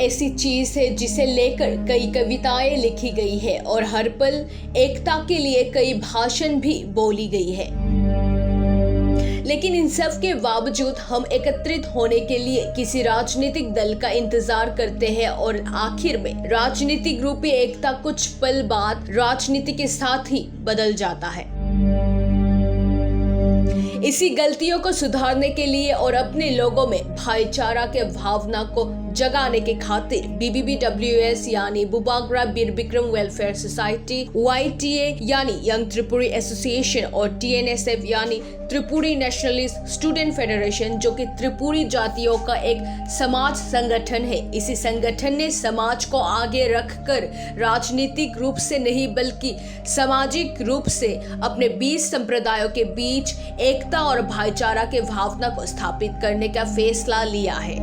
ऐसी चीज है जिसे लेकर कई कविताएं लिखी गई है और हर पल एकता के लिए कई भाषण भी बोली गई है। लेकिन इन सब के बावजूद हम एकत्रित होने के लिए किसी राजनीतिक दल का इंतजार करते हैं और आखिर में राजनीतिक रूपी एकता कुछ पल बाद राजनीति के साथ ही बदल जाता है। इसी गलतियों को सुधारने के लिए और अपने लोगों में भाईचारा के भावना को जगाने के खातिर BBBWS यानी बुबागरा बीर बिक्रम वेलफेयर सोसाइटी, YTA यानी यंग त्रिपुरी एसोसिएशन और TNSF यानी त्रिपुरी नेशनलिस्ट स्टूडेंट फेडरेशन, जो कि त्रिपुरी जातियों का एक समाज संगठन है, इसी संगठन ने समाज को आगे रखकर राजनीतिक रूप से नहीं बल्कि सामाजिक रूप से अपने 20 संप्रदायों के बीच एकता और भाईचारा के भावना को स्थापित करने का फैसला लिया है।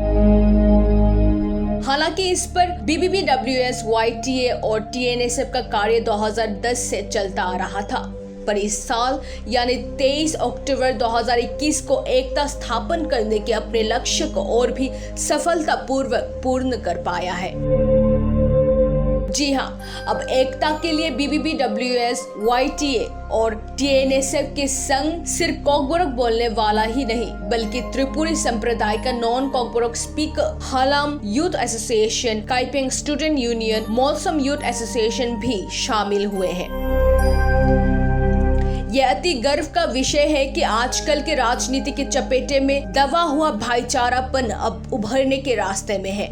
हालांकि इस पर BBBWS, YTA और TNSF का कार्य 2010 से चलता आ रहा था, पर इस साल यानी 23 अक्टूबर 2021 को एकता स्थापन करने के अपने लक्ष्य को और भी सफलतापूर्वक पूर्ण कर पाया है। जी हाँ, अब एकता के लिए BBBWS, YTA और TNSF के संग सिर्फ कोकबोरोक बोलने वाला ही नहीं बल्कि त्रिपुरी संप्रदाय का non Kokborok speaker Halam youth association, Kaipeng student union, Molsom youth association भी शामिल हुए हैं। यह अति गर्व का विषय है कि आजकल के राजनीति के चपेटे में दबा हुआ भाईचारापन अब उभरने के रास्ते में है।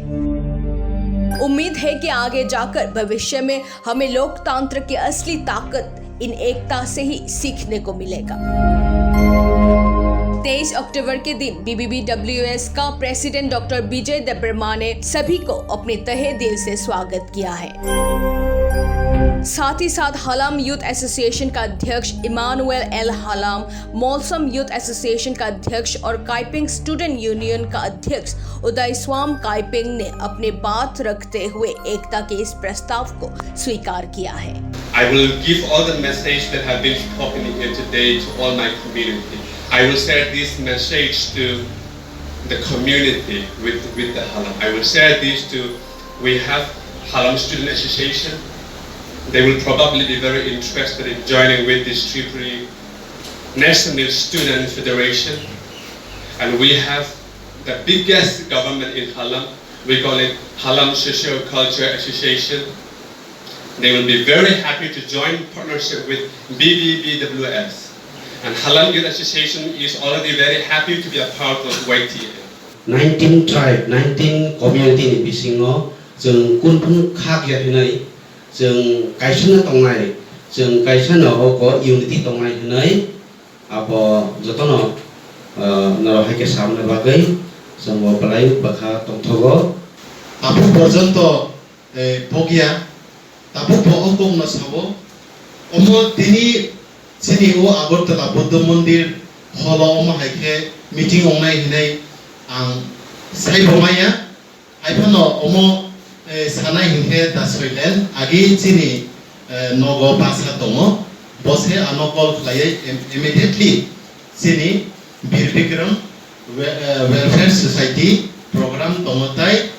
उम्मीद है कि आगे जाकर भविष्य में हमें लोकतंत्र की असली ताकत इन एकता से ही सीखने को मिलेगा। 23 अक्टूबर के दिन BBBWS का प्रेसिडेंट डॉक्टर विजय देब्बर्मा ने सभी को अपने तहे दिल से स्वागत किया है। साथ ही साथ हलाम यूथ एसोसिएशन का अध्यक्ष इमानुएल एल हलाम, मोलसम यूथ एसोसिएशन का अध्यक्ष और काइपेंग स्टूडेंट यूनियन का अध्यक्ष उदय स्वाम काइपेंग ने अपने बात रखते हुए एकता के इस प्रस्ताव को स्वीकार किया है। I will give all the message that have been spoken here today to all my community. I will share this message to the community with the Halam. I will share this to, we have Halam Student Association. They will probably be very interested in joining with this Tripuri National Student Federation. And we have the biggest government in Halam. We call it Halam Socio-Culture Association. They will be very happy to join partnership with BBBWS. And Halam Youth Association is already very happy to be a part of YTA. 19 tribe, 19 community ni bisingo जों कुनफुन खागिया हिनै जों गायसननो दंनाय जों गायसनो को unity दंनाय हिनै आबो जतनो नरहायके सामने बागै जों बलाय बाखा दंथगो आबो पर्यन्त बगिया ताबो बहकम न साबो अमो दिनी सिनि ओ आगरतला बुद्ध मंदिर हल अमो हायके मीटिंग अंनाय हिनै आं साइबमाया हायफानो अमो सानाय हिंहे दासयलेन आगे जिनि नगो बासा दङ बसे आनकल खलायै इमिडिएटली जिनि बीर बिक्रम वेलफेयर सोसाइटी प्रोग्राम दङताय